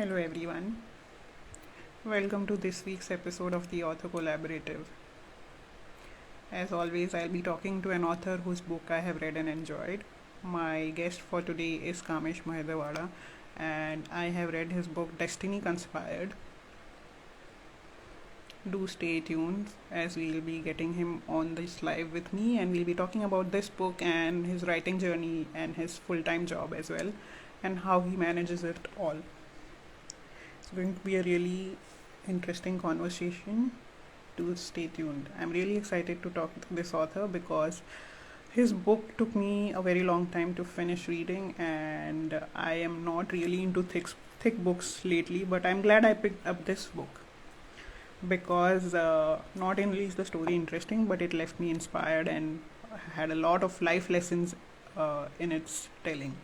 Hello, everyone. Welcome to this week's episode of the Author Collaborative. As always, I'll be talking to an author whose book I have read and enjoyed. My guest for today is Kamesh Mahendrawada, and I have read his book Destiny Conspired. Do stay tuned as we'll be getting him on this live with me, and we'll be talking about this book and his writing journey and his full time job as well, and how he manages it all. It's going to be a really interesting conversation. To stay tuned. I'm really excited to talk to this author because his book took me a very long time to finish reading, and I am not really into thick books lately. But I'm glad I picked up this book because not only is the story interesting, but it left me inspired and had a lot of life lessons in its telling.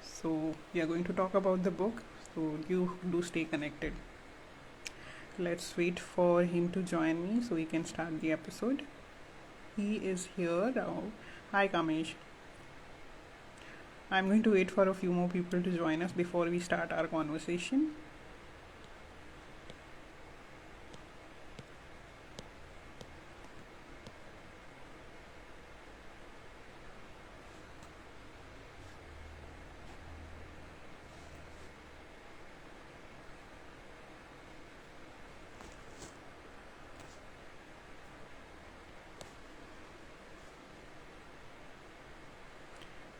So we are going to talk about the book. So you do stay connected. Let's wait for him to join me so we can start the episode. He is here now. Hi, Kamesh. I'm going to wait for a few more people to join us before we start our conversation.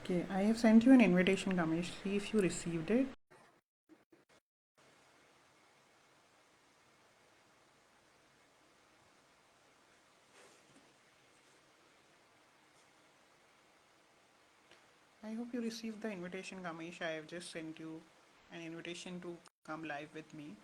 Okay, I have sent you an invitation, Kamesh. See if you received it. I hope you received the invitation, Kamesh. I have just sent you an invitation to come live with me.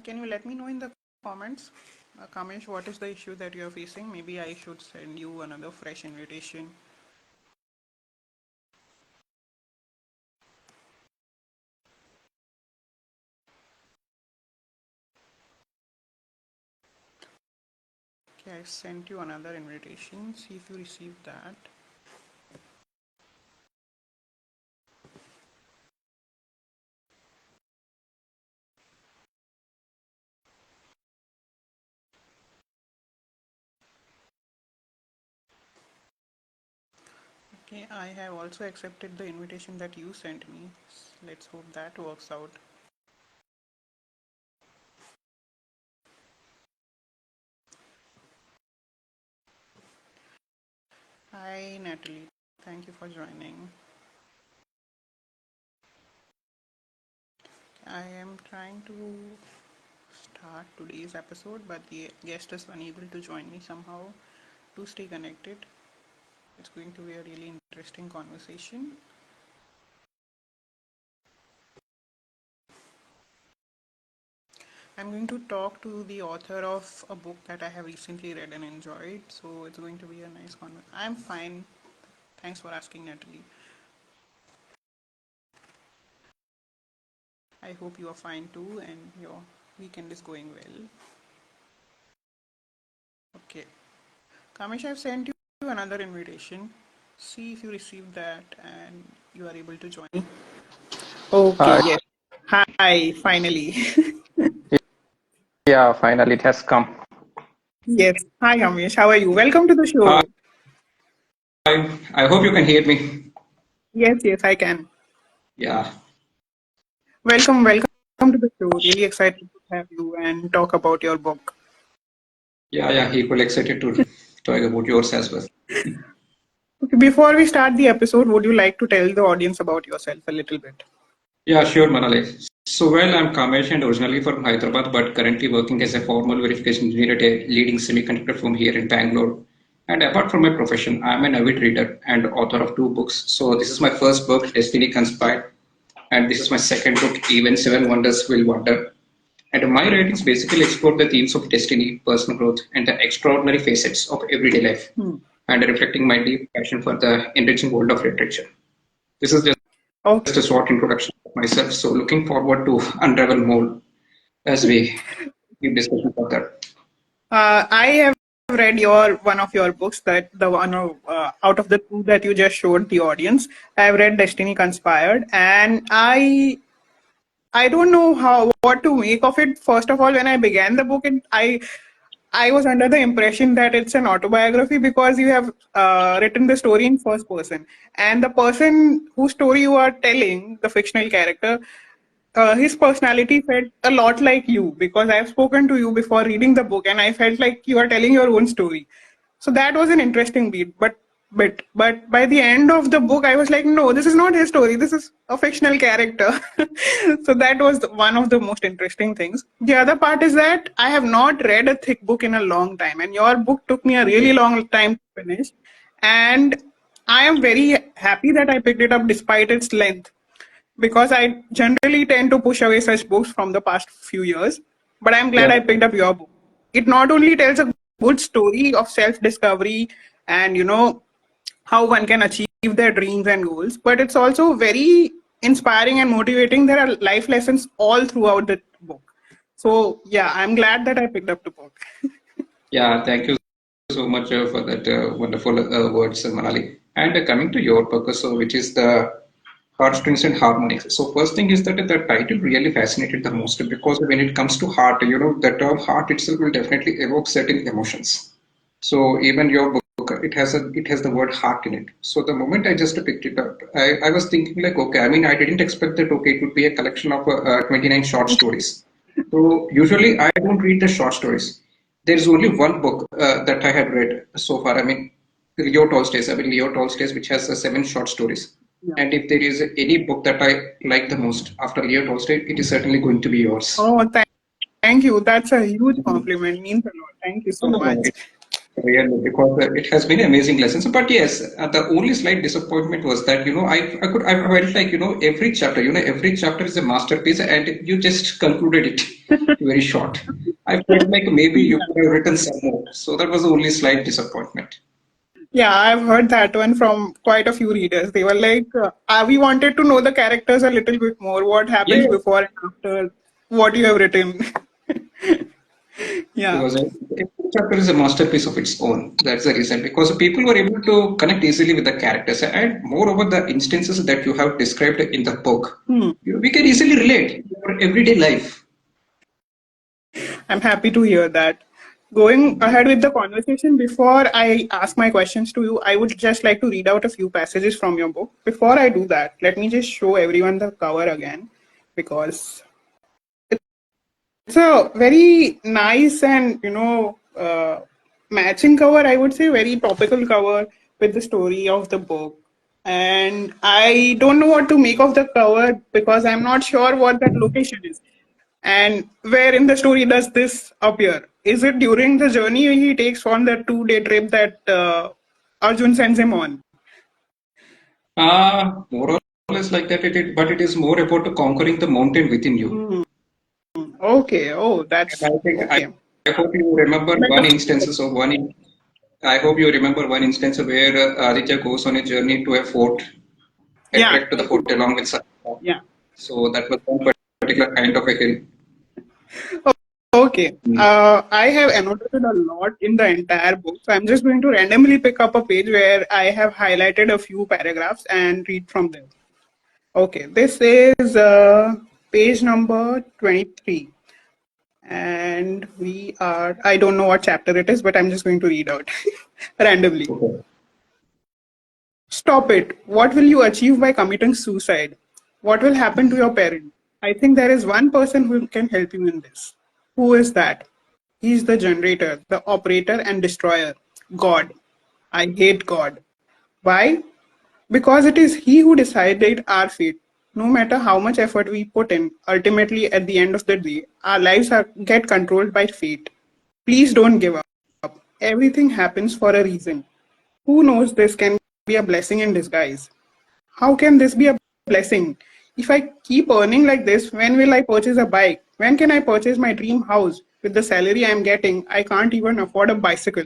Can you let me know in the comments, Kamesh, what is the issue that you are facing? Maybe I should send you another fresh invitation. Okay, I sent you another invitation. See if you received that. Okay, I have also accepted the invitation that you sent me. Let's hope that works out. Hi, Natalie. Thank you for joining. I am trying to start today's episode, but the guest is unable to join me somehow. To stay connected, it's going to be a really interesting conversation. I'm going to talk to the author of a book that I have recently read and enjoyed, so it's going to be a nice conversation. I'm fine. Thanks for asking, Natalie. I hope you are fine too and your weekend is going well. Okay. Kamesh, I've sent you another invitation. See if you received that and you are able to join. Okay, Uh, yes. Hi, finally. yeah, finally it has come. Yes. Hi, Kamesh. How are you? Welcome to the Hi, show. I hope you can hear me. Yes, yes, I can. Yeah, Welcome to the show. Really excited to have you and talk about your book. yeah, equally excited to talk about yours as well. Okay, before we start the episode, would you like to tell the audience about yourself a little bit? Yeah, sure, Manali. So, I'm Kamesh and originally from Hyderabad, but currently working as a formal verification engineer at a leading semiconductor firm here in Bangalore. And apart from my profession, I'm an avid reader and author of two books. So, this is my first book, Destiny Conspired, and this is my second book, Even Seven Wonders Will Wonder. And my writings basically explore the themes of destiny, personal growth, and the extraordinary facets of everyday life, Hmm. and reflecting my deep passion for the enriching world of literature. This is just Okay. Just a short introduction of myself. So looking forward to unravel more as we keep discussion further. I have read your one of your books, that the one out of the two that you just showed the audience. I've read Destiny Conspired, and I don't know how what to make of it. First of all, when I began the book, I was under the impression that it's an autobiography because you have written the story in first person, and the person whose story you are telling, the fictional character, his personality felt a lot like you, because I've spoken to you before reading the book, and I felt like you are telling your own story. So that was an interesting beat. But by the end of the book, I was like, no, this is not his story. This is a fictional character. So that was one of the most interesting things. The other part is that I have not read a thick book in a long time, and your book took me a really long time to finish. And I am very happy that I picked it up despite its length, because I generally tend to push away such books from the past few years. But I'm glad Yeah, I picked up your book. It not only tells a good story of self discovery and, how one can achieve their dreams and goals, but it's also very inspiring and motivating. There are life lessons all throughout the book. So, yeah, I'm glad that I picked up the book. yeah. Thank you so much for that wonderful words, Manali. And coming to your purpose, so which is the heartstrings and harmonics. So first thing is that the title really fascinated the most because when it comes to heart, the term heart itself will definitely evoke certain emotions. So even your book, it has the word heart in it. So the moment I just picked it up, I was thinking like, okay, I mean, I didn't expect that, okay, it would be a collection of 29 short stories. So usually I don't read the short stories. There's only one book that I had read so far. I mean, Leo Tolstoy's, which has seven short stories. Yeah. And if there is any book that I like the most after Leo Tolstoy, it is certainly going to be yours. Oh, thank you. That's a huge compliment. Means a lot. Thank you No, so no, no, much. really, because it has been amazing lessons. But yes, the only slight disappointment was that I felt like every chapter is a masterpiece, and you just concluded it very short. I felt like maybe you could have written some more. So that was the only slight disappointment. Yeah, I've heard that one from quite a few readers. They were like, we wanted to know the characters a little bit more. What happens Yeah, before and after what you have written? Yeah. because every chapter is a masterpiece of its own. That's the reason. Because people were able to connect easily with the characters, and moreover, the instances that you have described in the book, Hmm. we can easily relate to our everyday life. I'm happy to hear that. Going ahead with the conversation, before I ask my questions to you, I would just like to read out a few passages from your book. Before I do that, let me just show everyone the cover again, because it's a very nice and matching cover. I would say very topical cover with the story of the book. And I don't know what to make of the cover because I'm not sure what that location is. And where in the story does this appear? Is it during the journey he takes on the 2 day trip that Arjun sends him on? More or less like that, but it is more about conquering the mountain within you. Hmm. Okay. Oh, And that's I think okay. I hope you remember one instance of one. I hope you remember one instance where Aditya goes on a journey to a fort, a Yeah. trek to the fort along with Satya. Yeah. So that was one particular kind of a hill. Okay. Mm. I have annotated a lot in the entire book. So I'm just going to randomly pick up a page where I have highlighted a few paragraphs and read from them. Okay. This is page number 23. And I don't know what chapter it is, but I'm just going to read out randomly. Okay. Stop it. What will you achieve by committing suicide? What will happen to your parents? I think there is one person who can help you in this. Who is that? He is the generator, the operator, and destroyer. God. I hate God. Why? Because it is He who decided our fate. No matter how much effort we put in, ultimately at the end of the day, our lives get controlled by fate. Please don't give up. Everything happens for a reason. Who knows, this can be a blessing in disguise? How can this be a blessing? If I keep earning like this, when will I purchase a bike? When can I purchase my dream house? With the salary I'm getting, I can't even afford a bicycle.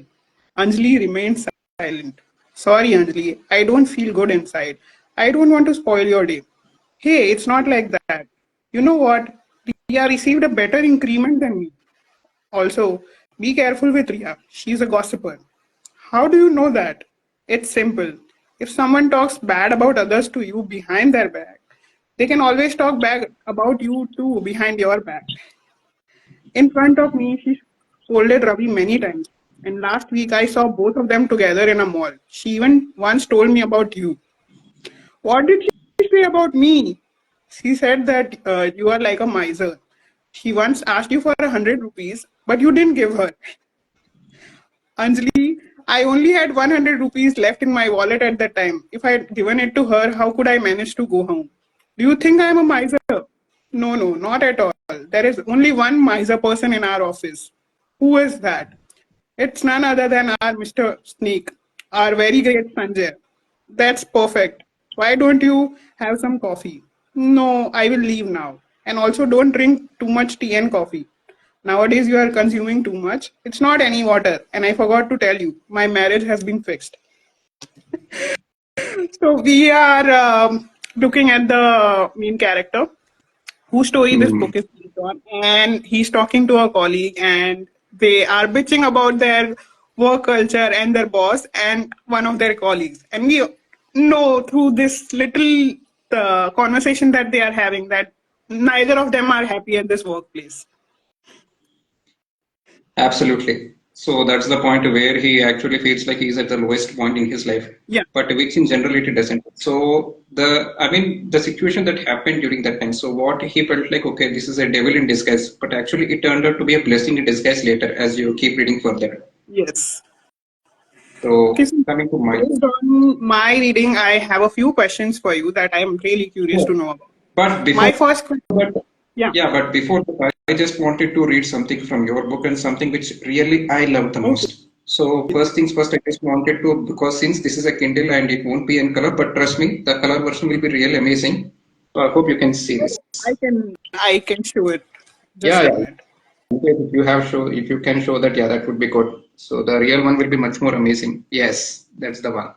Anjali remained silent. Sorry, Anjali, I don't feel good inside. I don't want to spoil your day. Hey, it's not like that. You know what? Ria received a better increment than me. Also, be careful with Ria. She's a gossiper. How do you know that? It's simple. If someone talks bad about others to you behind their back, they can always talk bad about you too behind your back. In front of me, she scolded Ravi many times. And last week, I saw both of them together in a mall. She even once told me about you. What did she say about me? She said that you are like a miser. She once asked you for 100 rupees, but you didn't give her. Anjali, I only had 100 rupees left in my wallet at that time. If I had given it to her, how could I manage to go home? Do you think I am a miser? No, no, not at all. There is only one miser person in our office. Who is that? It's none other than our Mr. Sneak, our very great Sanjay. That's perfect. Why don't you have some coffee? No, I will leave now. And also, don't drink too much tea and coffee. Nowadays, you are consuming too much. It's not any water. And I forgot to tell you, my marriage has been fixed. So, we are looking at the main character whose story this Hmm. book is based on, and he's talking to a colleague, and they are bitching about their work culture and their boss and one of their colleagues. And we know through this little conversation that they are having that neither of them are happy at this workplace. Absolutely. So that's the point where he actually feels like he's at the lowest point in his life, Yeah. but which in generality doesn't. So the situation that happened during that time. So what he felt like, okay, this is a devil in disguise, but actually it turned out to be a blessing in disguise later as you keep reading further. Yes. Okay. So So coming to my, based on my reading, I have a few questions for you that I'm really curious to yeah. know about. But My before first question. that, Yeah. yeah, but before that, I just wanted to read something from your book and something which really I love the Okay. most. So first things first, I just wanted to, because since this is a Kindle and it won't be in color, but trust me, the color version will be really amazing. So I hope you can see this. I can show it. Yeah, Just a yeah. minute. If you have show, if you can show that, yeah, that would be good. So the real one will be much more amazing. Yes, that's the one.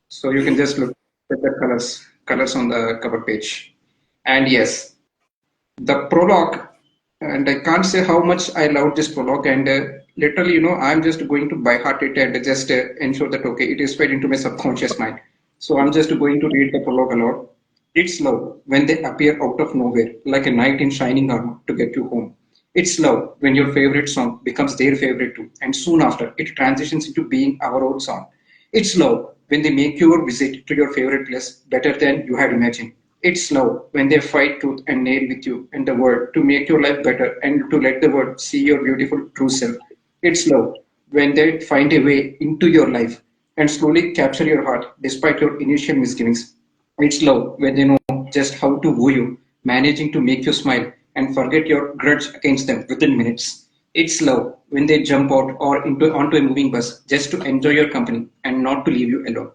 So you can just look at the colors on the cover page. And yes, the prologue, and I can't say how much I love this prologue, and literally, I'm just going to by heart it and just ensure that okay, it is fed into my subconscious mind. So I'm just going to read the prologue a lot. It's love when they appear out of nowhere, like a knight in shining armor to get you home. It's love when your favorite song becomes their favorite too, and soon after it transitions into being our own song. It's love when they make your visit to your favorite place better than you had imagined. It's love when they fight tooth and nail with you and the world to make your life better and to let the world see your beautiful true self. It's love when they find a way into your life and slowly capture your heart despite your initial misgivings. It's love when they know just how to woo you, managing to make you smile and forget your grudge against them within minutes. It's love when they jump out or onto a moving bus just to enjoy your company and not to leave you alone.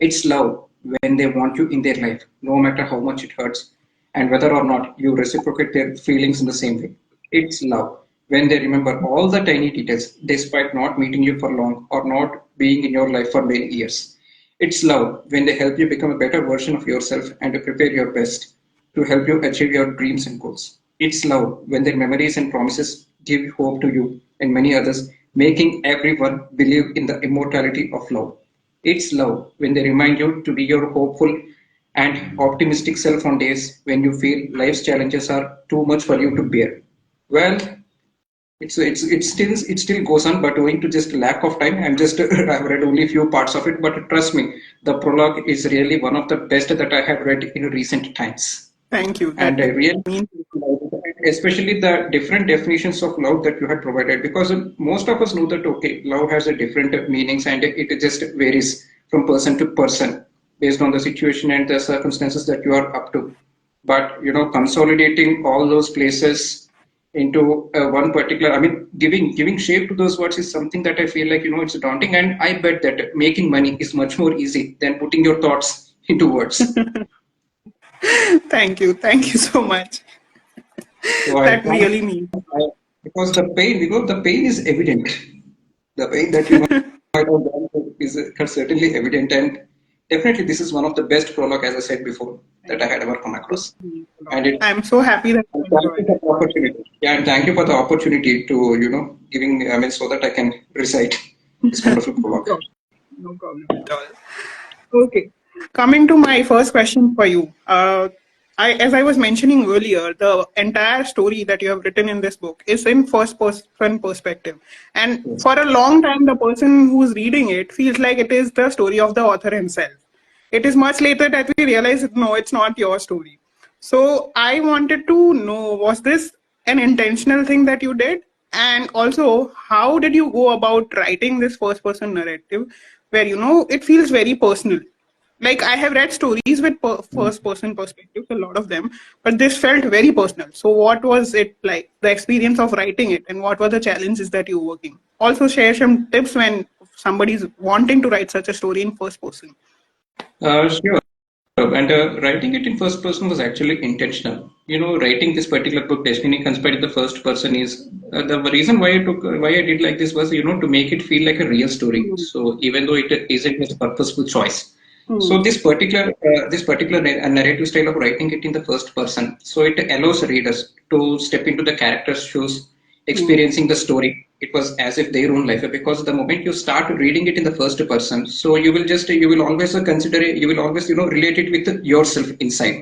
It's love when they want you in their life, no matter how much it hurts, and whether or not you reciprocate their feelings in the same way. It's love when they remember all the tiny details despite not meeting you for long or not being in your life for many years. It's love when they help you become a better version of yourself and to prepare your best to help you achieve your dreams and goals. It's love when their memories and promises give hope to you and many others, making everyone believe in the immortality of love. It's love when they remind you to be your hopeful and optimistic self on days when you feel life's challenges are too much for you to bear. Well, it still goes on, but owing to just lack of time, I'm just I've read only a few parts of it. But trust me, the prologue is really one of the best that I have read in recent times, Thank you. and That I really, means especially the different definitions of love that you had provided, because most of us know that okay, love has a different meanings and it just varies from person to person based on the situation and the circumstances that you are up to. But consolidating all those places into one particular, I mean, giving shape to those words is something that I feel like it's daunting, and I bet that making money is much more easy than putting your thoughts into words. thank you. Thank you so much. So I That can't, really means. because the pain, the pain is evident. The pain that you might have gone through is certainly evident, and definitely this is one of the best prologue, as I said before, that I had ever come across. And it, I'm so happy that and you thank you enjoyed for it. the opportunity. Yeah, and thank you for the opportunity to, giving me, I mean, so that I can recite this wonderful No prologue. problem. No problem at all. Okay. Coming to my first question for you. As I was mentioning earlier, the entire story that you have written in this book is in first person perspective. And Yes. for a long time, the person who's reading it feels like it is the story of the author himself. It is much later that we realize, no, it's not your story. So I wanted to know, was this an intentional thing that you did? And also, how did you go about writing this first person narrative where, it feels very personal? Like I have read stories with first person perspectives, a lot of them, but this felt very personal. So what was it like, the experience of writing it, and what were the challenges that you were working? Also share some tips when somebody's wanting to write such a story in first person. Sure. And writing it in first person was actually intentional. Writing this particular book, Destiny Conspired in the first person, is the reason why I did like this was, to make it feel like a real story. Hmm. So even though it isn't a purposeful choice, Hmm. so this particular narrative style of writing it in the first person, so it allows readers to step into the character's shoes, Hmm. experiencing the story. It was as if their own life, because the moment you start reading it in the first person, so you will always you will always relate it with yourself inside,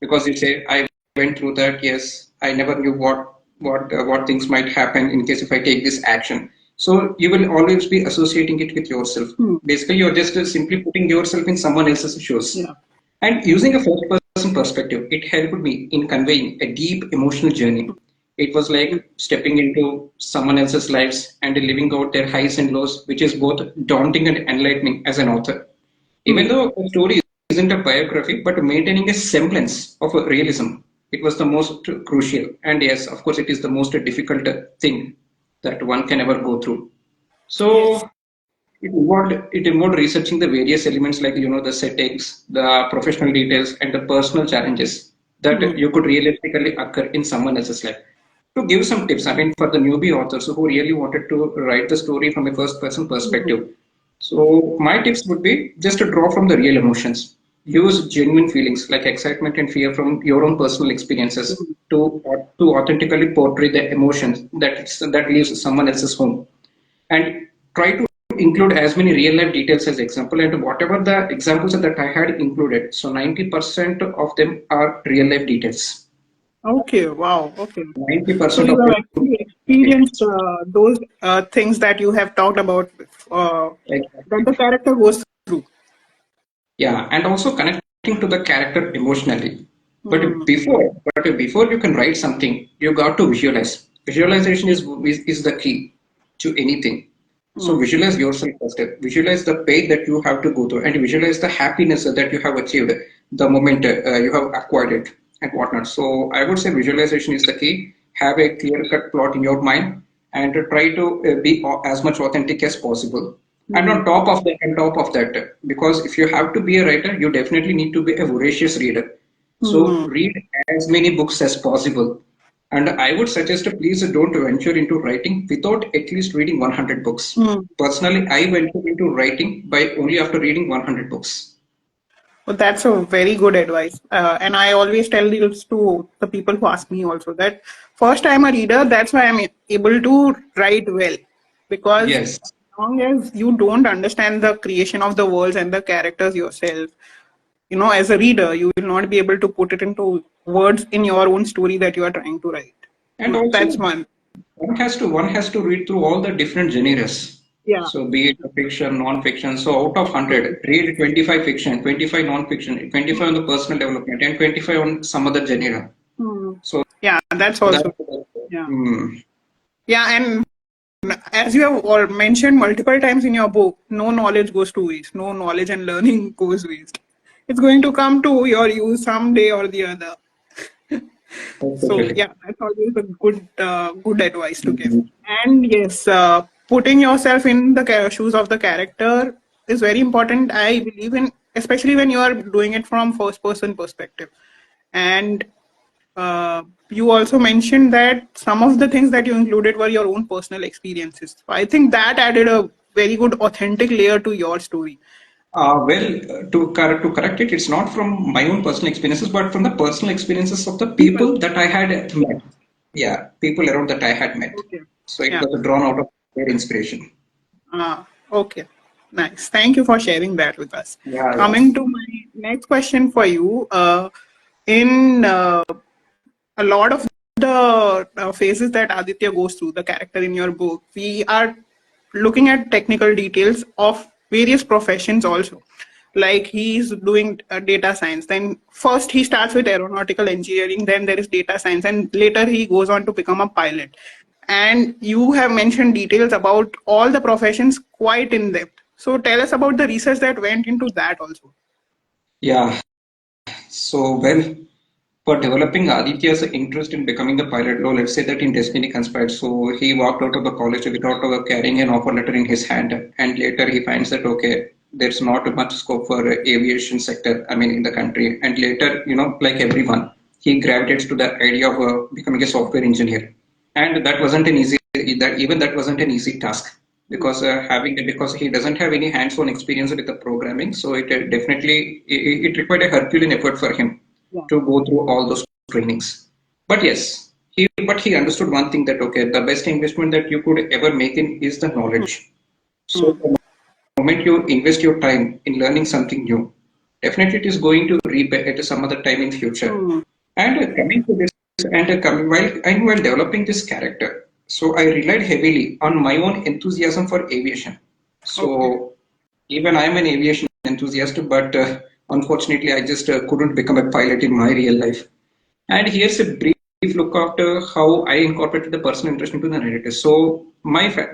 because you say, I went through that. Yes, I never knew what things might happen in case if I take this action. So you will always be associating it with yourself. Hmm. Basically, you're just simply putting yourself in someone else's shoes. Yeah. And using a first person perspective, it helped me in conveying a deep emotional journey. It was like stepping into someone else's lives and living out their highs and lows, which is both daunting and enlightening as an author. Even Hmm. though a story isn't a biography, but maintaining a semblance of a realism, it was the most crucial. And yes, of course, it is the most difficult thing that one can ever go through. Yes. So it involved researching the various elements like the settings, the professional details, and the personal challenges that Hmm. you could realistically occur in someone else's life. To give some tips, I mean, for the newbie authors who really wanted to write the story from a first person Hmm. perspective, so my tips would be just to draw from the real emotions. Use genuine feelings like excitement and fear from your own personal experiences Hmm. to authentically portray the emotions that leaves someone else's home. And try to include as many real life details as example, and whatever the examples that I had included, so 90% of them are real life details. Okay. Wow. Okay. So 90% you of have them actually experienced those things that you have talked about, that exactly. the character goes through. Yeah, and also connecting to the character emotionally. Hmm. But before you can write something, you got to visualize. Visualization is the key to anything. So Hmm. visualize yourself first. Visualize the pain that you have to go through, and visualize the happiness that you have achieved the moment you have acquired it and whatnot. So I would say visualization is the key. Have a clear-cut plot in your mind, and to try to be as much authentic as possible. And Hmm. on top of that, because if you have to be a writer, you definitely need to be a voracious reader. So Hmm. read as many books as possible. And I would suggest please don't venture into writing without at least reading 100 books. Hmm. Personally, I ventured into writing by only after reading 100 books. Well, that's a very good advice. And I always tell this to the people who ask me also that first I'm a reader, that's why I'm able to write well. Because Yes. as long as you don't understand the creation of the worlds and the characters yourself, as a reader, you will not be able to put it into words in your own story that you are trying to write. And also That's one. one has to read through all the different genres. Yeah. So be it fiction, non-fiction. So out of 100, read 25 fiction, 25 non-fiction, 25 on the personal development, and 25 on some other genre. Hmm. So Yeah, that's that, also. Yeah. hmm, Yeah, and as you have all mentioned multiple times in your book, no knowledge goes to waste. No knowledge and learning goes waste. It's going to come to your use someday or the other. So definitely. yeah, that's always a good advice to give. And yes, putting yourself in the shoes of the character is very important. I believe in, especially when you are doing it from first person perspective. And you also mentioned that some of the things that you included were your own personal experiences. So I think that added a very good authentic layer to your story. To correct it, it's not from my own personal experiences, but from the personal experiences of the People. people that I had met. Yeah, people around that I had met. Okay. So it Yeah. was drawn out of their inspiration. Okay. Nice. Thank you for sharing that with us. Yeah, yeah. Coming to my next question for you, in a lot of the phases that Aditya goes through, the character in your book, we are looking at technical details of various professions also. Like he's doing data science. Then first he starts with aeronautical engineering, then there is data science, and later he goes on to become a pilot. And you have mentioned details about all the professions quite in depth. So tell us about the research that went into that also. Yeah. So, well, for developing Aditya's interest in becoming a pilot, though, let's say that in Destiny conspired. So he walked out of the college without carrying an offer letter in his hand, and later he finds that okay, there's not much scope for aviation sector. I mean, in the country, and later, like everyone, he gravitates to the idea of becoming a software engineer, and that wasn't an easy that wasn't an easy task because because he doesn't have any hands-on experience with the programming, so it definitely it required a Herculean effort for him Yeah. to go through all those trainings. But yes, he understood one thing that okay, the best investment that you could ever make in is the knowledge. So Mm. the moment you invest your time in learning something new, definitely it is going to reap at some other time in future. Mm. And coming to this, and coming while developing this character, so I relied heavily on my own enthusiasm for aviation. Okay. So even I am an aviation enthusiast, but unfortunately, I just couldn't become a pilot in my real life. And here's a brief look after how I incorporated the personal interest into the narrative. So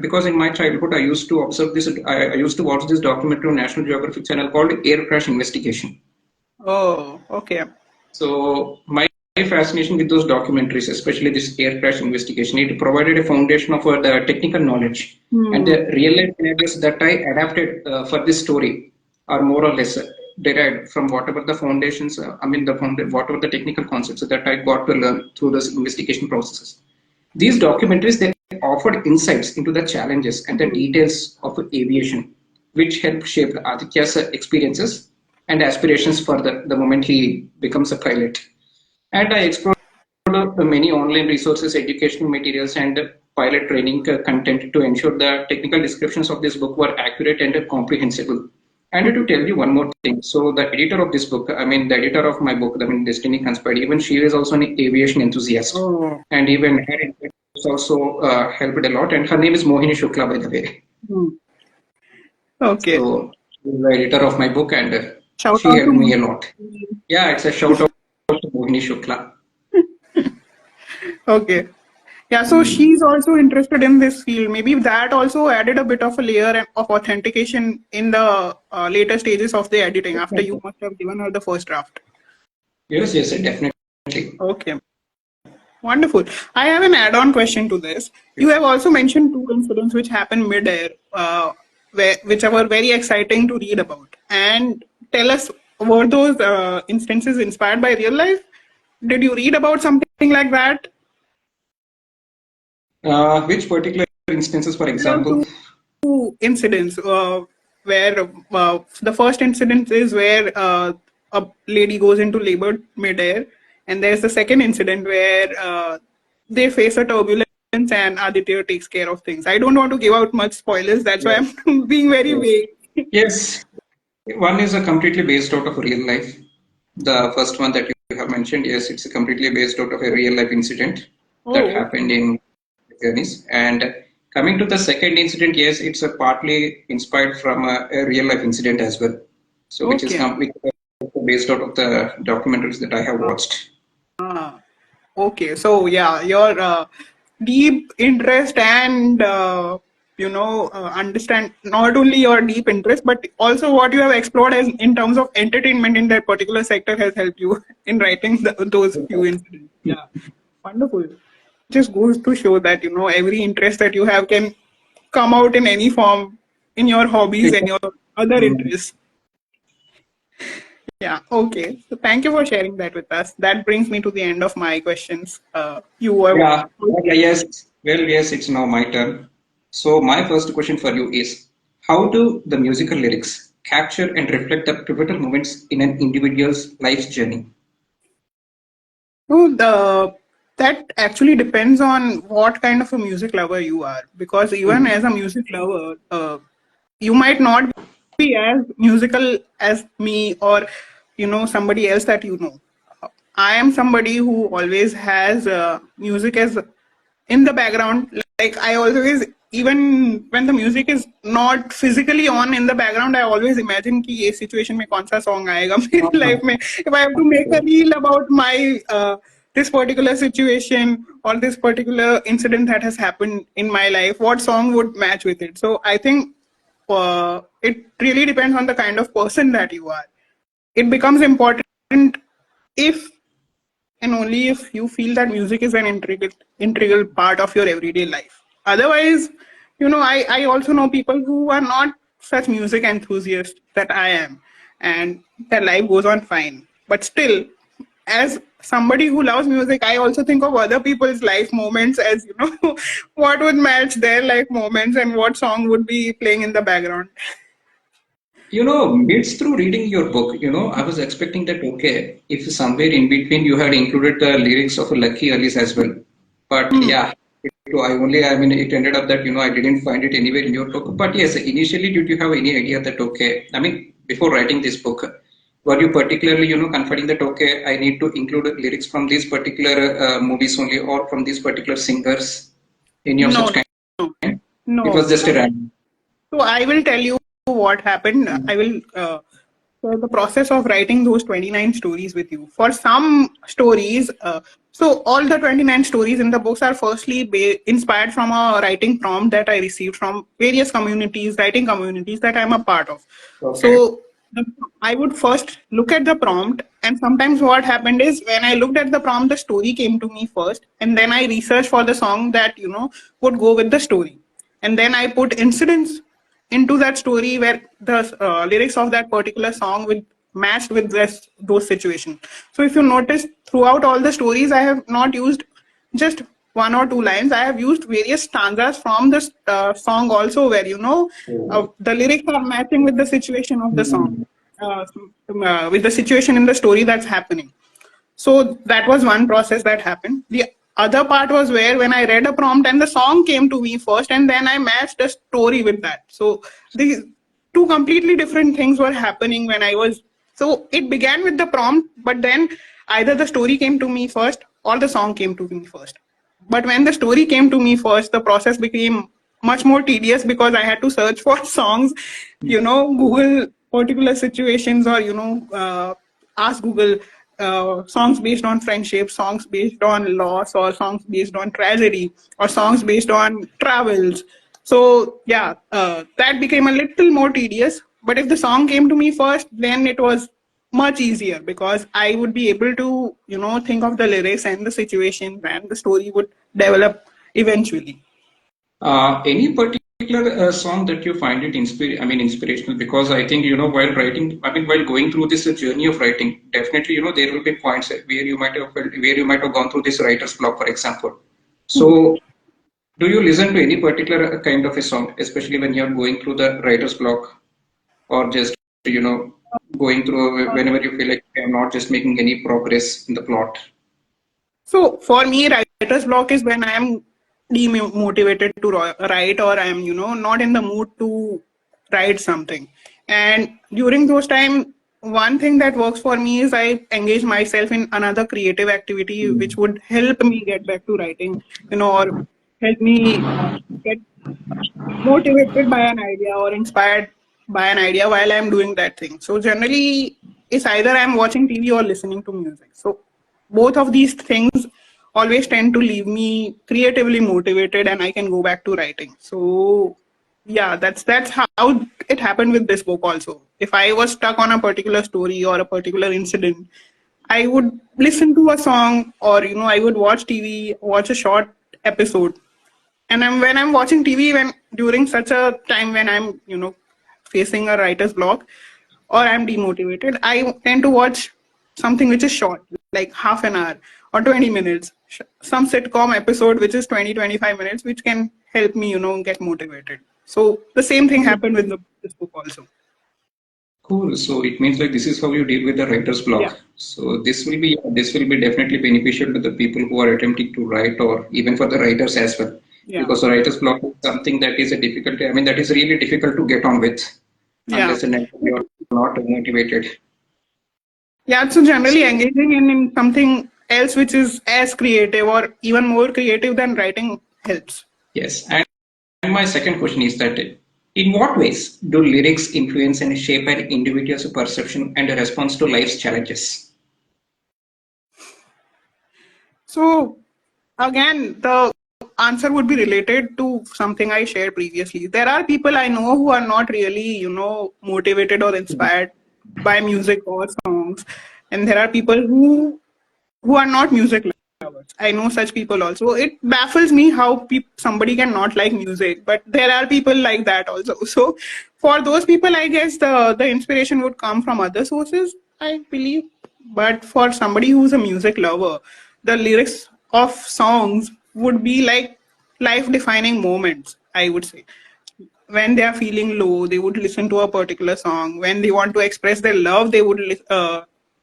because in my childhood I used to observe this, I used to watch this documentary on National Geographic Channel called Air Crash Investigation. Oh, okay. So my fascination with those documentaries, especially this air crash investigation, it provided a foundation of the technical knowledge and Hmm. the real life scenarios that I adapted for this story are more or less derived from whatever the foundations, whatever the technical concepts that I got to learn through those investigation processes. These documentaries they offered insights into the challenges and the Hmm. details of aviation, which helped shape Aditya's experiences and aspirations for the moment he becomes a pilot. And I explored the many online resources, educational materials, and pilot training content to ensure the technical descriptions of this book were accurate and comprehensible. And to tell you one more thing, so the editor of this book, the editor of my book, Destiny Conspired, even she is also an aviation enthusiast, Oh. and even her interests also helped a lot. And her name is Mohini Shukla, by the way. Hmm. Okay. So she's the editor of my book, and Shout she out to helped me me. a lot. Yeah, it's a shout out to Mohini Shukla. Okay. Yeah, so Hmm. she's also interested in this field. Maybe that also added a bit of a layer of authentication in the later stages of the editing after you must have given her the first draft. Yes, yes, definitely. Okay. Wonderful. I have an add-on question to this. You have also mentioned two incidents which happened mid-air, which were very exciting to read about. And tell us, were those instances inspired by real life? Did you read about something like that? Which particular instances, for There are example? two incidents where the first incident is where a lady goes into labor mid-air, and there's the second incident where they face a turbulence and Aditya takes care of things. I don't want to give out much spoilers, that's why Yes, I'm being very yes. vague. Yes, one is a completely based out of real life. The first one that you have mentioned, yes, it's completely based out of a real life incident that Oh, okay. happened in journeys. And coming to the second incident, yes, it's a partly inspired from a real life incident as well. So which is Okay. completely based out of the documentaries that I have watched. Ah, okay, so yeah, your deep interest and understand not only your deep interest but also what you have explored as in terms of entertainment in that particular sector has helped you in writing those few incidents. Yeah, wonderful. Just goes to show that every interest that you have can come out in any form in your hobbies and your other interests. Yeah, okay. So thank you for sharing that with us. That brings me to the end of my questions. You were Yeah, yes. Well, yes, it's now my turn. So my first question for you is, how do the musical lyrics capture and reflect the pivotal moments in an individual's life's journey? No, that actually depends on what kind of a music lover you are. Because even Mhm. as a music lover, you might not be as musical as me or somebody else that you know. I am somebody who always has music as in the background. Like I always, even when the music is not physically on in the background, I always imagine कि ये situation में कौन सा song आएगा मेरी life में. If I have to make a reel about my this particular situation or this particular incident that has happened in my life, what song would match with it? So I think it really depends on the kind of person that you are. It becomes important if and only if you feel that music is an integral part of your everyday life. Otherwise, I also know people who are not such music enthusiasts that I am, and their life goes on fine. But still, as somebody who loves music, I also think of other people's life moments as what would match their life moments and what song would be playing in the background. Midst through reading your book, I was expecting that, okay, if somewhere in between you had included the lyrics of Lucky Alice as well. But Hmm. yeah, I mean, it ended up that, I didn't find it anywhere in your book. But yes, initially, did you have any idea that, okay, I mean, before writing this book, were you particularly, confiding that, okay, I need to include lyrics from these particular movies only or from these particular singers, any of No, such no, kind? no, It no. was just a random. So I will tell you what happened. I will share the process of writing those 29 stories with you. For some stories, so all the 29 stories in the books are firstly inspired from a writing prompt that I received from various communities, writing communities that I'm a part of. Okay. So I would first look at the prompt, and sometimes what happened is when I looked at the prompt, the story came to me first, and then I researched for the song that would go with the story, and then I put incidents into that story where the lyrics of that particular song will match with those situations. So if you notice throughout all the stories, I have not used just one or two lines. I have used various stanzas from this song also, where the lyrics are matching with the situation of the song, with the situation in the story that's happening. So that was one process that happened. The other part was where when I read a prompt and the song came to me first, and then I matched the story with that. So these two completely different things were happening when I was. So it began with the prompt, but then either the story came to me first or the song came to me first. But when the story came to me first, the process became much more tedious because I had to search for songs, Google particular situations, or ask Google songs based on friendship, songs based on loss, or songs based on tragedy, or songs based on travels. So yeah, that became a little more tedious. But if the song came to me first, then it was much easier because I would be able to, think of the lyrics and the situation, and the story would develop eventually. Any particular song that you find it inspirational? Because I think, while writing, while going through this journey of writing, definitely, there will be points where you might have gone through this writer's block, for example. So, do you listen to any particular kind of a song, especially when you're going through the writer's block, or just, going through whenever you feel like you're not just making any progress in the plot? So for me, writer's block is when I am demotivated to write, or I am, not in the mood to write something. And during those time, one thing that works for me is I engage myself in another creative activity which would help me get back to writing, or help me get motivated by an idea or inspired by an idea while I'm doing that thing. So generally, it's either I'm watching TV or listening to music. So both of these things always tend to leave me creatively motivated, and I can go back to writing. So yeah, that's how it happened with this book also. If I was stuck on a particular story or a particular incident, I would listen to a song, or I would watch TV, watch a short episode. And when I'm watching TV, when during such a time when I'm facing a writer's block or I'm demotivated, I tend to watch something which is short, like half an hour or 20 minutes, some sitcom episode which is 20-25 minutes, which can help me get motivated. So the same thing happened with this book also. Cool. So it means like this is how you deal with the writer's Yeah, block. So this will be definitely beneficial to the people who are attempting to write or even for the writers as well. yeah, Because the writer's block is something that is a difficult, I mean, that is really difficult to get on with yeah. unless and until you are not motivated. Yeah, so generally So engaging in something else which is as creative or even more creative than writing helps. yes. And my second question is that in what ways do lyrics influence and shape an individual's perception and a response to life's challenges? So again, the answer would be related to something I shared previously. There are people I know who are not really, motivated or inspired by music or songs, and there are people who are not music lovers. I know such people also. It baffles me how somebody can not like music, but there are people like that also. So for those people, I guess the inspiration would come from other sources, I believe. But for somebody who's a music lover, the lyrics of songs would be like life defining moments, I would say. When they are feeling low, they would listen to a particular song. When they want to express their love, they would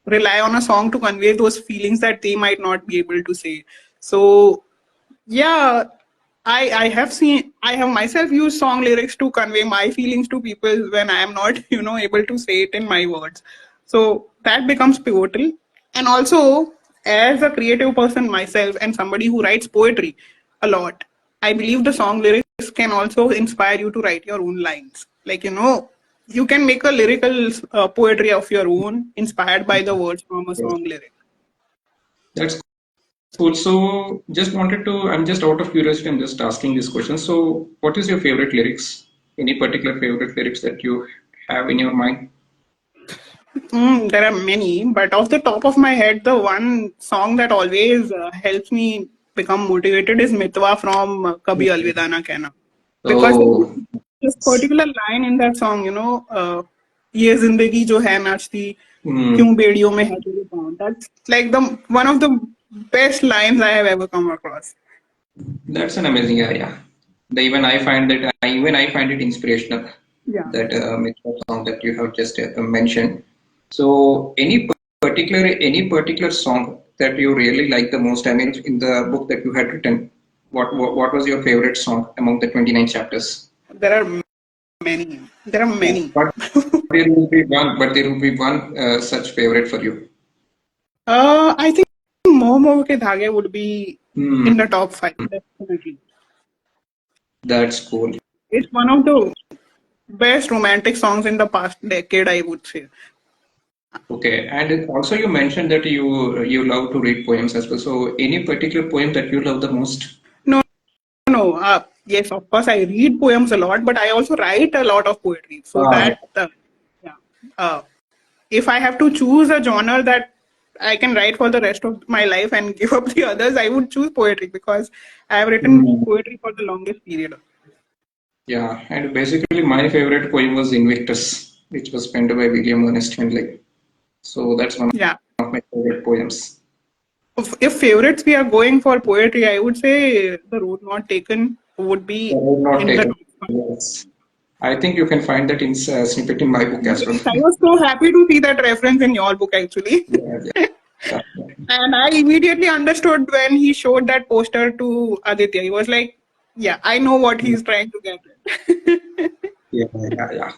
rely on a song to convey those feelings that they might not be able to say. So yeah, I have myself used song lyrics to convey my feelings to people when I am not able to say it in my words. So that becomes pivotal. And also, as a creative person myself and somebody who writes poetry a lot, I believe the song lyrics can also inspire you to write your own lines. Like, you can make a lyrical poetry of your own inspired by the words from a Yes. song lyric. That's cool. So I'm just out of curiosity, I'm just asking this question. So what is your favorite lyrics? Any particular favorite lyrics that you have in your mind? There are many, but off the top of my head, the one song that always helps me become motivated is Mitwa from Kabhi Alvida Na Kehna. Because Oh, this particular line in that song, ये जिंदगी जो है नाचती hmm, क्यों बेड़ियों में है तेरे पाँव. That's like the one of the best lines I have ever come across. that's an amazing area. Even I find it inspirational Yeah. that mixed song that you have just mentioned. So any particular song that you really like the most? I mean, in the book that you had written, what was your favorite song among the 29 chapters? There are many. There are Yeah, many. but there will be one such favorite for you. I think Momo Ke Dhage would be Hmm, in the top five, definitely. that's cool. It's one of the best romantic songs in the past decade, I would say. Okay, and also you mentioned that you love to read poems as well. So any particular poem that you love the most? No, no. Yes, of course, I read poems a lot, but I also write a lot of poetry. So Ah, that, yeah. Uh, if I have to choose a genre that I can write for the rest of my life and give up the others, I would choose poetry because I have written hmm. poetry for the longest period. Yeah, and basically my favorite poem was Invictus, which was penned by William Ernest Henley. So that's one Yeah. of my favorite poems. If favorites we are going for poetry, I would say The Road Not Taken would I be have not in the taken. top five. Yes. I think you can find that in snippet in my book as well. Yes, I was so happy to see that reference in your book actually. Yeah, yeah. And I immediately understood when he showed that poster to Aditya. He was like, yeah, I know what Yeah, he's trying to get at. yeah, yeah, yeah.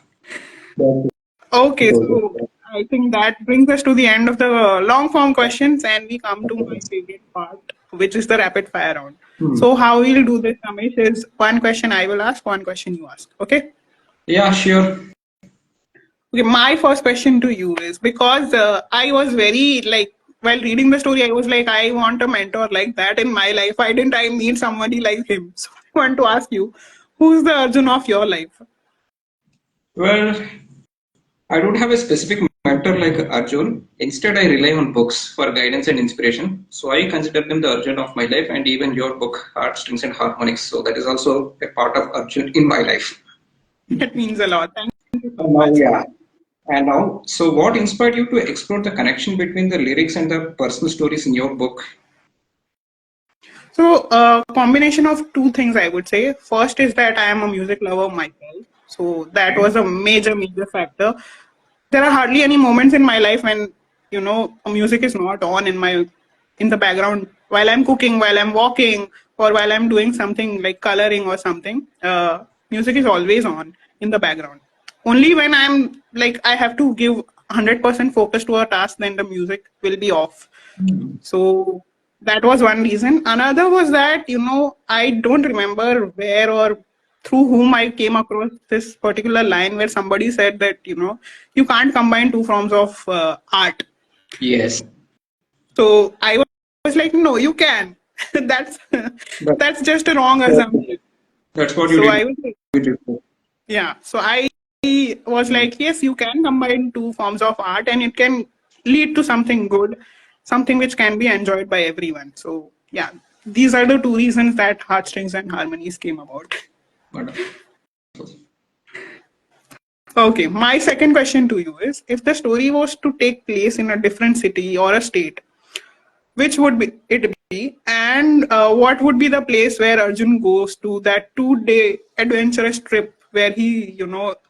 That's Okay, so it. I think that brings us to the end of the long form questions and we come to my favorite part, which is the rapid fire round. Hmm. So how we'll do this, Ramesh, is one question I will ask, one question you ask. Okay? Yeah, sure. Okay, my first question to you is because I was very like while reading the story, I was like, I want a mentor like that in my life. Why didn't I meet somebody like him? So I want to ask you, who's the Arjun of your life? Well, I don't have a specific mentor like Arjun. Instead, I rely on books for guidance and inspiration. So I consider them the Arjun of my life, and even your book, Art, Strings, and Harmonics. So that is also a part of Arjun in my life. That means a lot. Thank you so Now, much. yeah. And now, so what inspired you to explore the connection between the lyrics and the personal stories in your book? So, a combination of two things I would say. First is that I am a music lover myself. So, that Okay. was a major, major factor. there are hardly any moments in my life when music is not on in the background while I'm cooking, while I'm walking, or while I'm doing something like coloring or something. Music is always on in the background. Only when I'm like I have to give 100% focus to a task, then the music will be off. Hmm. So that was one reason. Another was that, I don't remember where or through whom I came across this particular line where somebody said that, you can't combine two forms of art. Yes, So I was like, no, you can. that's that, that's just a wrong assumption. that's what you So did I was like, with it. yeah. So I was like, yes, you can combine two forms of art and it can lead to something good, something which can be enjoyed by everyone. So, yeah, these are the two reasons that Heartstrings and Harmonies came about. Wonderful. Okay, my second question to you is if the story was to take place in a different city or a state, which would be it be, and what would be the place where Arjun goes to that 2 day adventurous trip where he,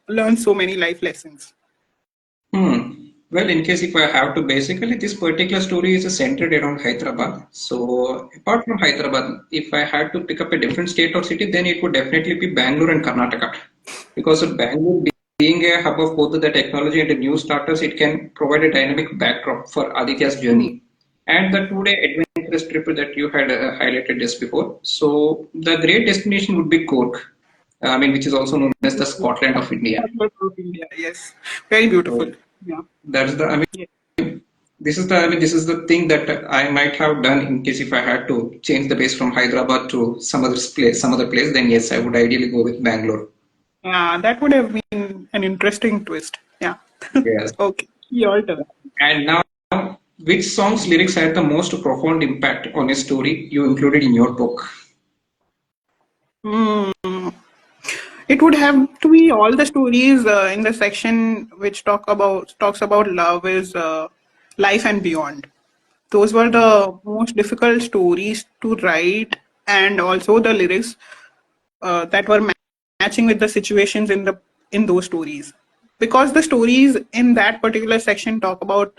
learns so many life lessons? Hmm. Well, in case if I have to, basically, this particular story is centered around Hyderabad. So, apart from Hyderabad, if I had to pick up a different state or city, then it would definitely be Bangalore and Karnataka. Because of Bangalore being a hub of both the technology and the new starters, it can provide a dynamic backdrop for Aditya's journey. And the 2 day adventurous trip that you had highlighted just before. So, the great destination would be Cork, I mean, which is also known as the Scotland of India. India, yes, very beautiful. So, Yeah. that's the, I mean, Yeah. this is the thing that I might have done in case if I had to change the base from Hyderabad to some other place, then yes, I would ideally go with Bangalore. Yeah, that would have been an interesting twist. Yeah. Yes. Okay, your turn. And now, which song's lyrics had the most profound impact on a story you included in your book? Hmm. It would have to be all the stories in the section which talks about love is life and beyond. Those were the most difficult stories to write, and also the lyrics that were matching with the situations in those stories, because the stories in that particular section talk about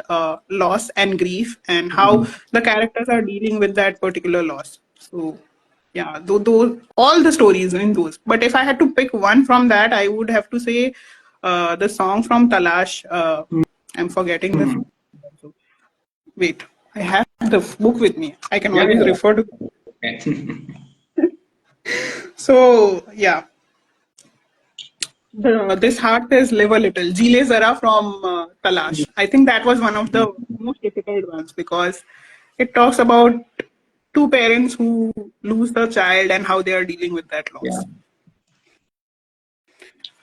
loss and grief and how Mhm. the characters are dealing with that particular loss. So yeah, those all the stories in those, but if I had to pick one from that, I would have to say the song from Talash. I'm forgetting this. Hmm. Wait, I have the book with me, I can Yeah, always refer to. yeah. So yeah, this heart says live a little. Jile Zara from Talash. I think that was one of the most difficult ones because it talks about two parents who lose the child and how they are dealing with that Yeah. loss.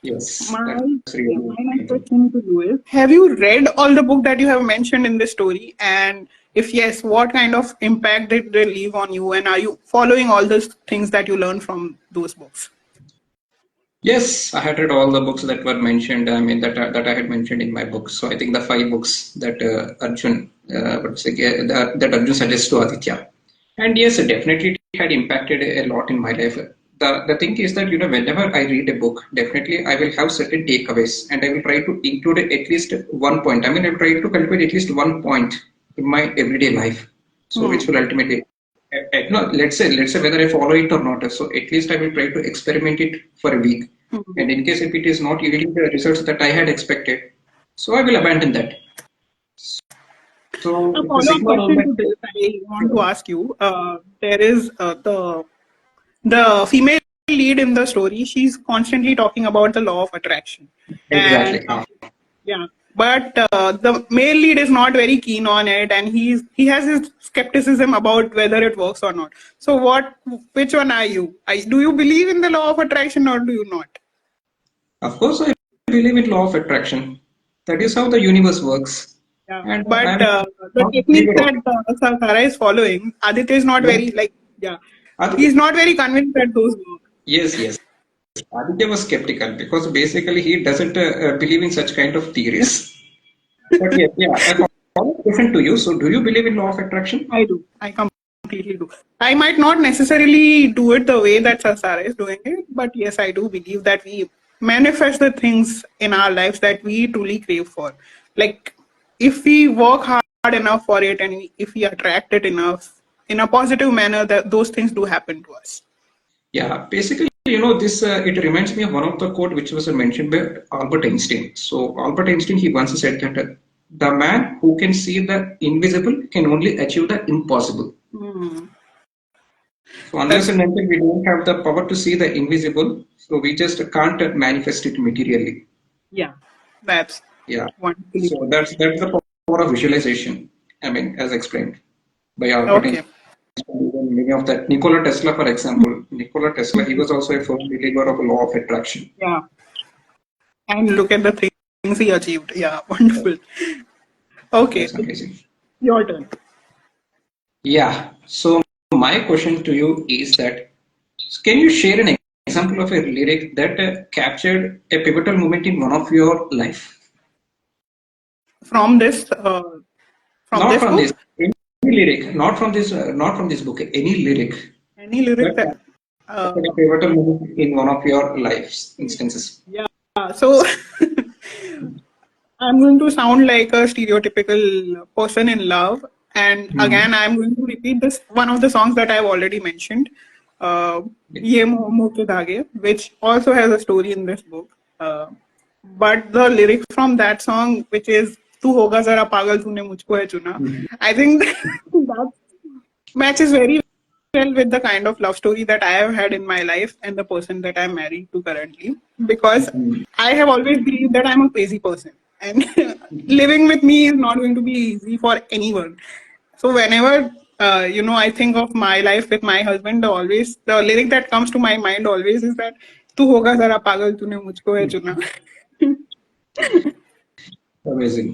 Yes, My that's my really next amazing. question to you is: have you read all the book that you have mentioned in this story? And if yes, what kind of impact did they leave on you? And are you following all the things that you learned from those books? Yes, I had read all the books that were mentioned. I mean that I had mentioned in my book. So I think the 5 books that Arjun, would say, that Arjun suggests to Aditya. And yes, definitely it had impacted a lot in my life. The thing is that whenever I read a book, definitely I will have certain takeaways, and I will try to include at least one point. I mean, I will try to cultivate at least one point in my everyday life. So which Hmm. will ultimately no, let's say whether I follow it or not. So at least I will try to experiment it for a week. Hmm. And in case if it is not yielding the results that I had expected, so I will abandon that. So A it's a follow-up signal on question my to this I want to ask you. There is the female lead in the story. She's constantly talking about the law of attraction, and exactly. yeah, but the male lead is not very keen on it, and he has his skepticism about whether it works or not. So, which one are you? Do you believe in the law of attraction or do you not? Of course, I believe in law of attraction. That is how the universe works, Yeah, and I but am the not a technique believer of that it. Sarkara is following, Aditya is not Yeah. very like, yeah, Aditya, he's not very convinced that those work. yes, yes. Aditya was skeptical because basically he doesn't believe in such kind of theories. But yes, yeah, I follow question to you. So, do you believe in law of attraction? I do. I completely do. I might not necessarily do it the way that Sarsara is doing it, but yes, I do believe that we manifest the things in our lives that we truly crave for. Like, if we work hard enough for it and if we attract it enough in a positive manner, that those things do happen to us. Yeah, basically, this it reminds me of one of the quote which was mentioned by Albert Einstein. So Albert Einstein, he once said that the man who can see the invisible can only achieve the impossible. Hmm. So unless That's and until we don't have the power to see the invisible, so we just can't manifest it materially. yeah, that's Yeah. wonderfully So put. that's the power of visualization. I mean, as explained by Albert Okay. Einstein. Even many of that. Nikola Tesla, for example, Nikola Tesla, he was also a firm believer of a law of attraction. Yeah, and look at the things he achieved. Yeah, Yeah, wonderful. Okay, that's amazing. your turn. Yeah. So my question to you is that can you share an example of a lyric that captured a pivotal moment in one of your life? From from Not this from this, book, any lyric, not from this book, any lyric any lyric that that. captured a pivotal moment in one of your life's instances. Yeah. So I'm going to sound like a stereotypical person in love. And Hmm. again, I'm going to repeat this one of the songs that I've already mentioned, uh, Ye Moh Moh Ke Dhage, which also has a story in this book. Uh, but the lyrics from that song, which is "Tu hoga zara pagal, tune mujhko hai chuna," I think that matches very well with the kind of love story that I have had in my life and the person that I'm married to currently. Because I have always believed that I'm a crazy person, and living with me is not going to be easy for anyone. So whenever I think of my life with my husband, the lyric that comes to my mind always is that "Tu hoga zara pagal, tune mujhko hai chuna." Amazing.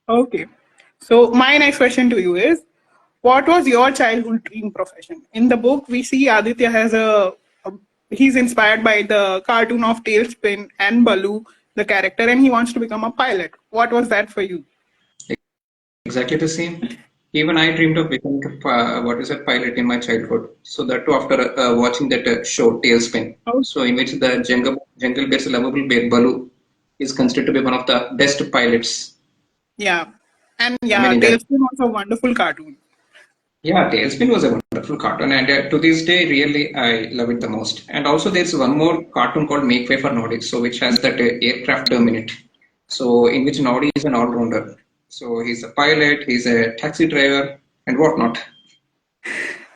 Okay. So my next question to you is, what was your childhood dream profession? In the book, we see Aditya a he's inspired by the cartoon of Tailspin and Baloo, the character, and he wants to become a pilot. What was that for you? Exactly the same. Even I dreamed of becoming what is a pilot in my childhood. So that too after watching that show Tailspin. Oh, So in which the jungle bear's lovable bear Baloo is considered to be one of the best pilots. yeah. And I mean, yeah, in that. Tailspin was a wonderful cartoon. Yeah, Tailspin was a wonderful cartoon, and to this day, really, I love it the most. And also, there's one more cartoon called Make Way for Noddy, so which has that aircraft term in it. So, in which Noddy is an all-rounder. So, he's a pilot, he's a taxi driver, and whatnot.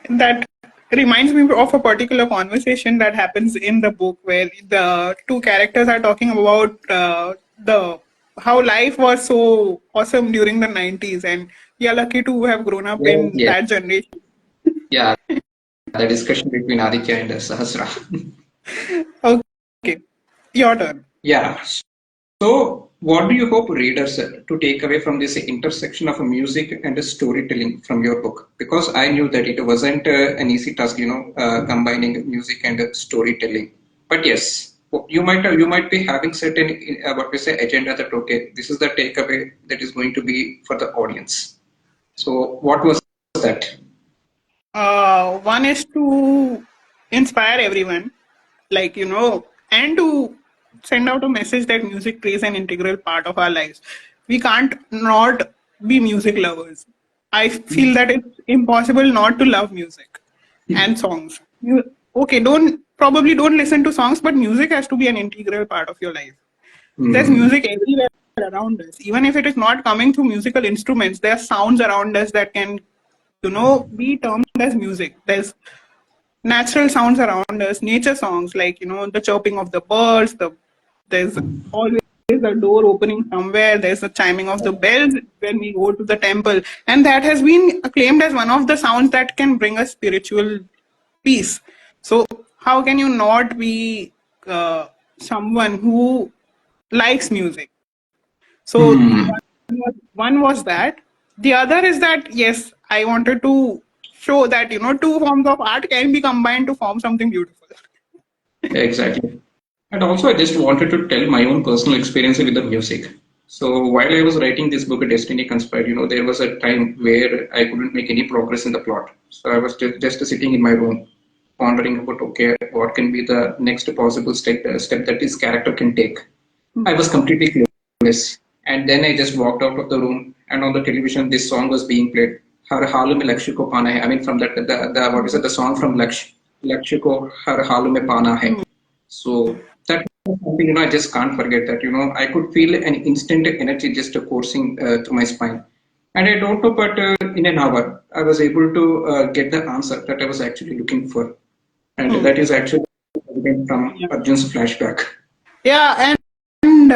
That reminds me of a particular conversation that happens in the book where the two characters are talking about the how life was so awesome during the 90s, and we are lucky to have grown up Yes, in yes. that generation. Yeah, the discussion between Aditya and Sahasra. Okay, your turn. Yeah. So, what do you hope readers to take away from this intersection of music and storytelling from your book? Because I knew that it wasn't an easy task, combining music and storytelling. But yes, you might be having certain what we say agenda that okay, this is the takeaway that is going to be for the audience. So, what was that? One is to inspire everyone, like, and to send out a message that music plays an integral part of our lives. We can't not be music lovers. I feel that it's impossible not to love music and songs. Okay, don't listen to songs, but music has to be an integral part of your life. There's Hmm. music everywhere around us. Even if it is not coming through musical instruments, there are sounds around us that can, be termed as music. There's natural sounds around us, nature songs like, the chirping of the birds, there's always a door opening somewhere, there's the chiming of the bells when we go to the temple. And that has been acclaimed as one of the sounds that can bring us spiritual peace. So how can you not be someone who likes music? So Hmm. one was that. The other is that yes, I wanted to show that two forms of art can be combined to form something beautiful. Exactly. And also, I just wanted to tell my own personal experience with the music. So while I was writing this book, Destiny Conspired, there was a time where I couldn't make any progress in the plot. So I was just sitting in my room pondering about, okay, what can be the next possible step that this character can take. I was completely clueless. And then I just walked out of the room, and on the television, this song was being played. Har Halu Mein Lakshya Ko Pana Hai. I mean, from the what is it? The song from Lakshya Ko Har Halu Mein Pana Hai. So that was something, I just can't forget that. I could feel an instant energy just coursing through my spine. And I don't know, but in an hour, I was able to get the answer that I was actually looking for. And that is actually evident from Arjun's flashback. Yeah, and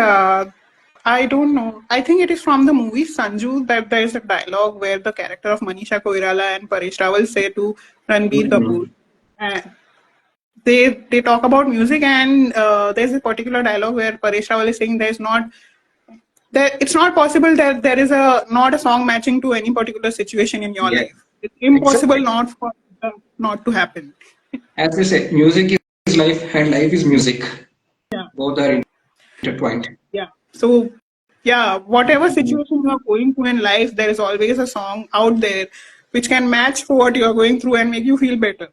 I don't know. I think it is from the movie Sanju that there is a dialogue where the character of Manisha Koirala and Paresh Rawal say to Ranbir Kapoor, and they talk about music, and there's a particular dialogue where Paresh Rawal is saying it's not possible that there is not a song matching to any particular situation in your Yeah, life. It's impossible exactly. not for not to happen. As they say, music is life and life is music. Yeah. Both are intertwined. Yeah. So, yeah, whatever situation you are going through in life, there is always a song out there which can match for what you are going through and make you feel better.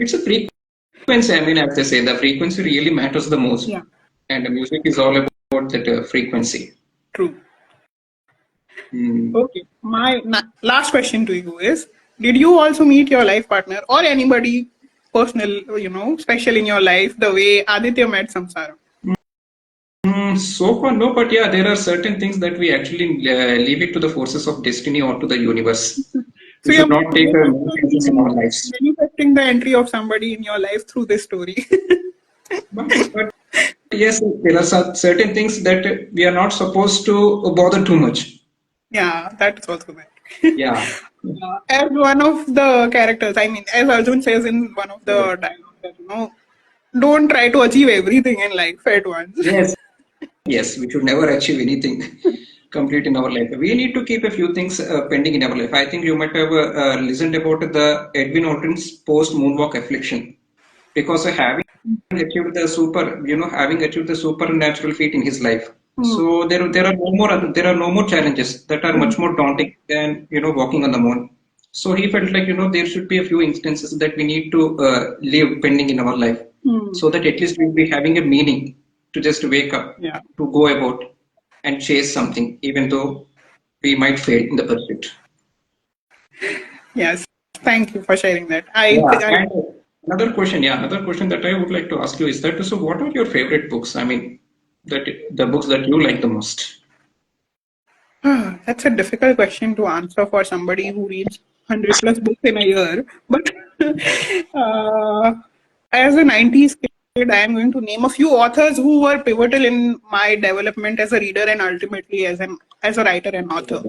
It's a frequency. I mean, as they say, the frequency really matters the most. Yeah, And the music is all about that frequency. true. Hmm. Okay. My last question to you is: did you also meet your life partner or anybody personal, special in your life the way Aditya met Samsara? So far, no, but yeah, there are certain things that we actually leave it to the forces of destiny or to the universe. So We you're should not take no chances in our lives. manifesting the entry of somebody in your life through this story. But yes, there are certain things that we are not supposed to bother too much. Yeah, that is also there. Yeah. As one of the characters, I mean, as Arjun says in one of the dialogues, that, don't try to achieve everything in life at once. Yes, yes, we should never achieve anything complete in our life. We need to keep a few things pending in our life. I think you might have listened about the Edwin Aldrin's post moonwalk affliction, because having achieved the supernatural feat in his life. So there are no more challenges that are much more daunting than walking on the moon. So he felt like there should be a few instances that we need to leave pending in our life, so that at least we'll be having a meaning to just wake up, Yeah. to go about and chase something, even though we might fail in the pursuit. Yes. Thank you for sharing that. Yeah, and another question that I would like to ask you is that, so what are your favorite books? I mean, the books that you like the most. That's a difficult question to answer for somebody who reads 100 plus books in a year. But uh, as a 90s kid, I am going to name a few authors who were pivotal in my development as a reader and ultimately as a writer and author.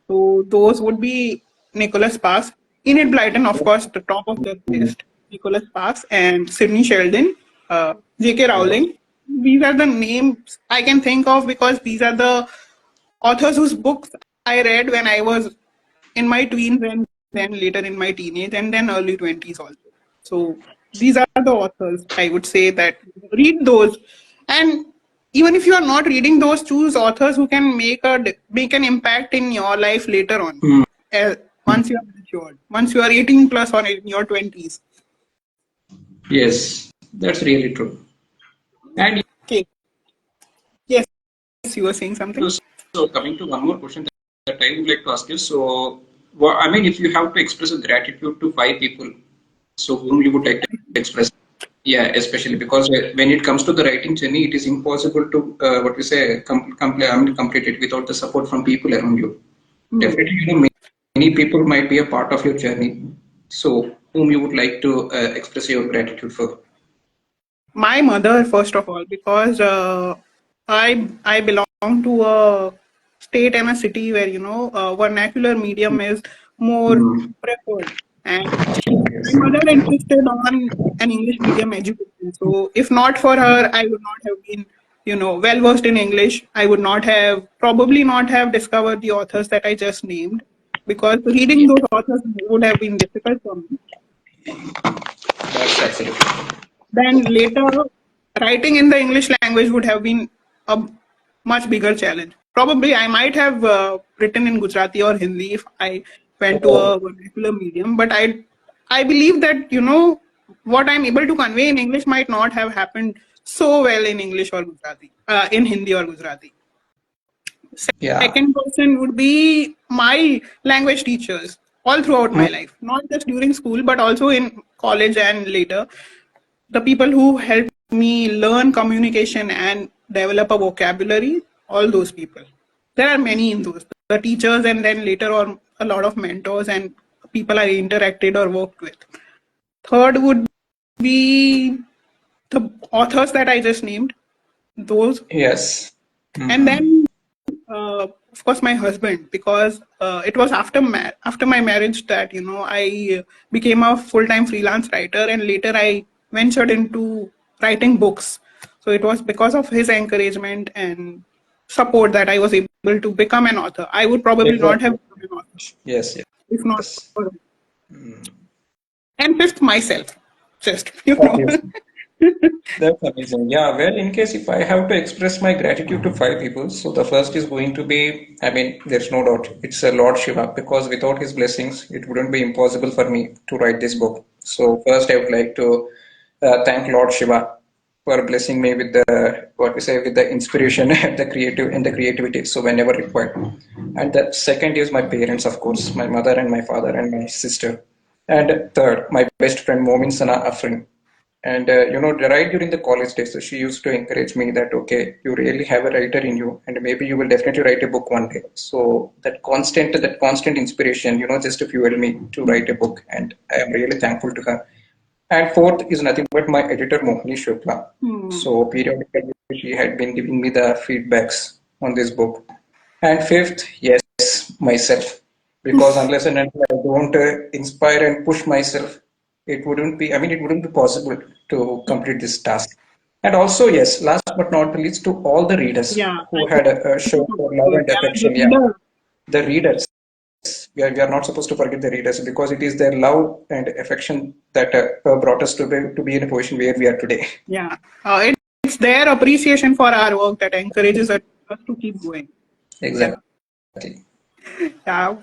So those would be Nicholas Sparks, Enid Blyton, of course, the top of the list. Nicholas Sparks and Sidney Sheldon, J.K. Rowling. These are the names I can think of because these are the authors whose books I read when I was in my tweens and then later in my teenage and then early 20s also. So these are the authors I would say that read those, and even if you are not reading those, choose authors who can make an impact in your life later on. Uh, once you are matured, once you are 18 plus or in your 20s. Yes, that's really true. And Okay. Yes, you were saying something. so coming to one more question that I would like to ask you. So, I mean, if you have to express a gratitude to five people, so whom you would like to express? Yeah, especially because when it comes to the writing journey, it is impossible to what we say complete it without the support from people around you. Definitely, many people might be a part of your journey. So, whom you would like to express your gratitude for? My mother, first of all, because I belong to a state and a city where vernacular medium is more Hmm. preferred, and my Yes. mother insisted on an English medium education. So if not for her, I would not have been well versed in English. I would not have probably not have discovered the authors that I just named, because reading those authors would have been difficult for me. That's absolutely. Then later, writing in the English language would have been a much bigger challenge. Probably I might have written in Gujarati or Hindi if I went to a vernacular medium. But I believe that what I'm able to convey in English might not have happened so well in English or Gujarati, in Hindi or Gujarati. Yeah. Second person would be my language teachers all throughout my life, not just during school, but also in college and later. The people who helped me learn communication and develop a vocabulary, all those people. There are many in those. The teachers and then later on a lot of mentors and people I interacted or worked with. Third would be the authors that I just named, those. Yes. And Mhm. then of course my husband, because it was after my marriage that I became a full-time freelance writer, and later I ventured into writing books. So it was because of his encouragement and support that I was able to become an author. I would probably not have Exactly. become an author Yes. if not Yes. for him. And fifth, myself, just Obviously. That's amazing. Yeah, well, in case if I have to express my gratitude to five people, so the first is going to be, I mean, there's no doubt, it's Lord Shiva, because without his blessings, it wouldn't be impossible for me to write this book. So first, I would like to thank Lord Shiva for blessing me with the what we say with the inspiration and the creativity. So whenever required, and the second is my parents, of course, my mother and my father and my sister, and third, my best friend Momin Sana Afrin. And right during the college days, so she used to encourage me that, okay, you really have a writer in you, and maybe you will definitely write a book one day. So that constant inspiration, just fueled me to write a book, and I am really thankful to her. And fourth is nothing but my editor Mohini Shukla. So periodically she had been giving me the feedbacks on this book. And fifth, yes, myself. Because unless and until I don't inspire and push myself, it wouldn't be possible to complete this task. And also, yes, last but not least, to all the readers Yeah, I who had shown their love and yeah, as a affection. Yeah, reader. the readers. We are not supposed to forget the readers because it is their love and affection that brought us to be in a position where we are today. Yeah, it's their appreciation for our work that encourages us to keep going. Yeah, Exactly. yeah.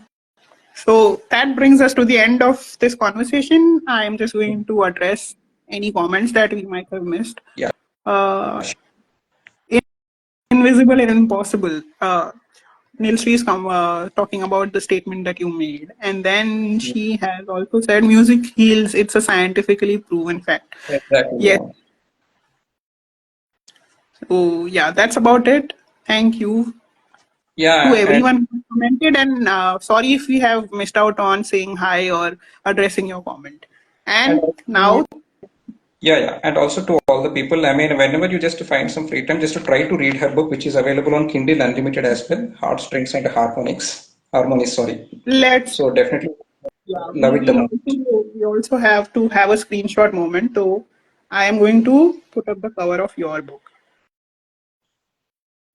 So that brings us to the end of this conversation. I am just going to address any comments that we might have missed. Yeah. Uh, Invisible and impossible. Nilsri is talking about the statement that you made, and then she has also said music heals. It's a scientifically proven fact. Exactly. Yes. Yeah. So yeah, that's about it. Thank you to Yeah. And everyone who commented, and sorry if we have missed out on saying hi or addressing your comment. and And also, now, yeah. And also to all the people, I mean, whenever you just find some free time, just to try to read her book, which is available on Kindle Unlimited as well, Heartstrings and Harmonies. Sorry. let's So definitely yeah, love it the most. we also have to have a screenshot moment. So I am going to put up the cover of your book.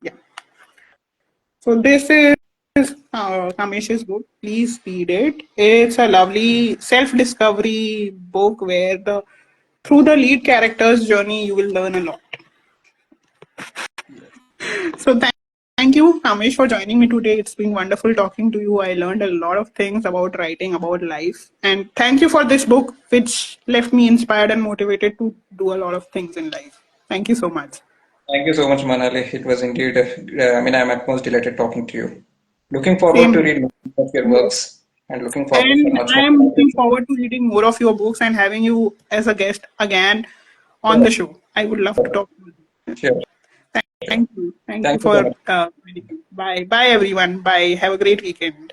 Yeah. So this is Kamesh's book. Please read it. It's a lovely self-discovery book where the through the lead character's journey you will learn a lot. So thank you, Kamesh, for joining me today. It's been wonderful talking to you. I learned a lot of things about writing, about life. And thank you for this book, which left me inspired and motivated to do a lot of things in life. Thank you so much. Thank you so much, Manali. It was indeed, I mean, I'm at most delighted talking to you. Looking forward Same to here. read more of your Yes. works and looking forward for And much I more am looking collaboration. forward to reading more of your books and having you as a guest again on Sure, the show. I would love to talk to you. sure, sure. Thank you. Thank you Thank you so for much. Bye. Bye, everyone. Bye. Have a great weekend.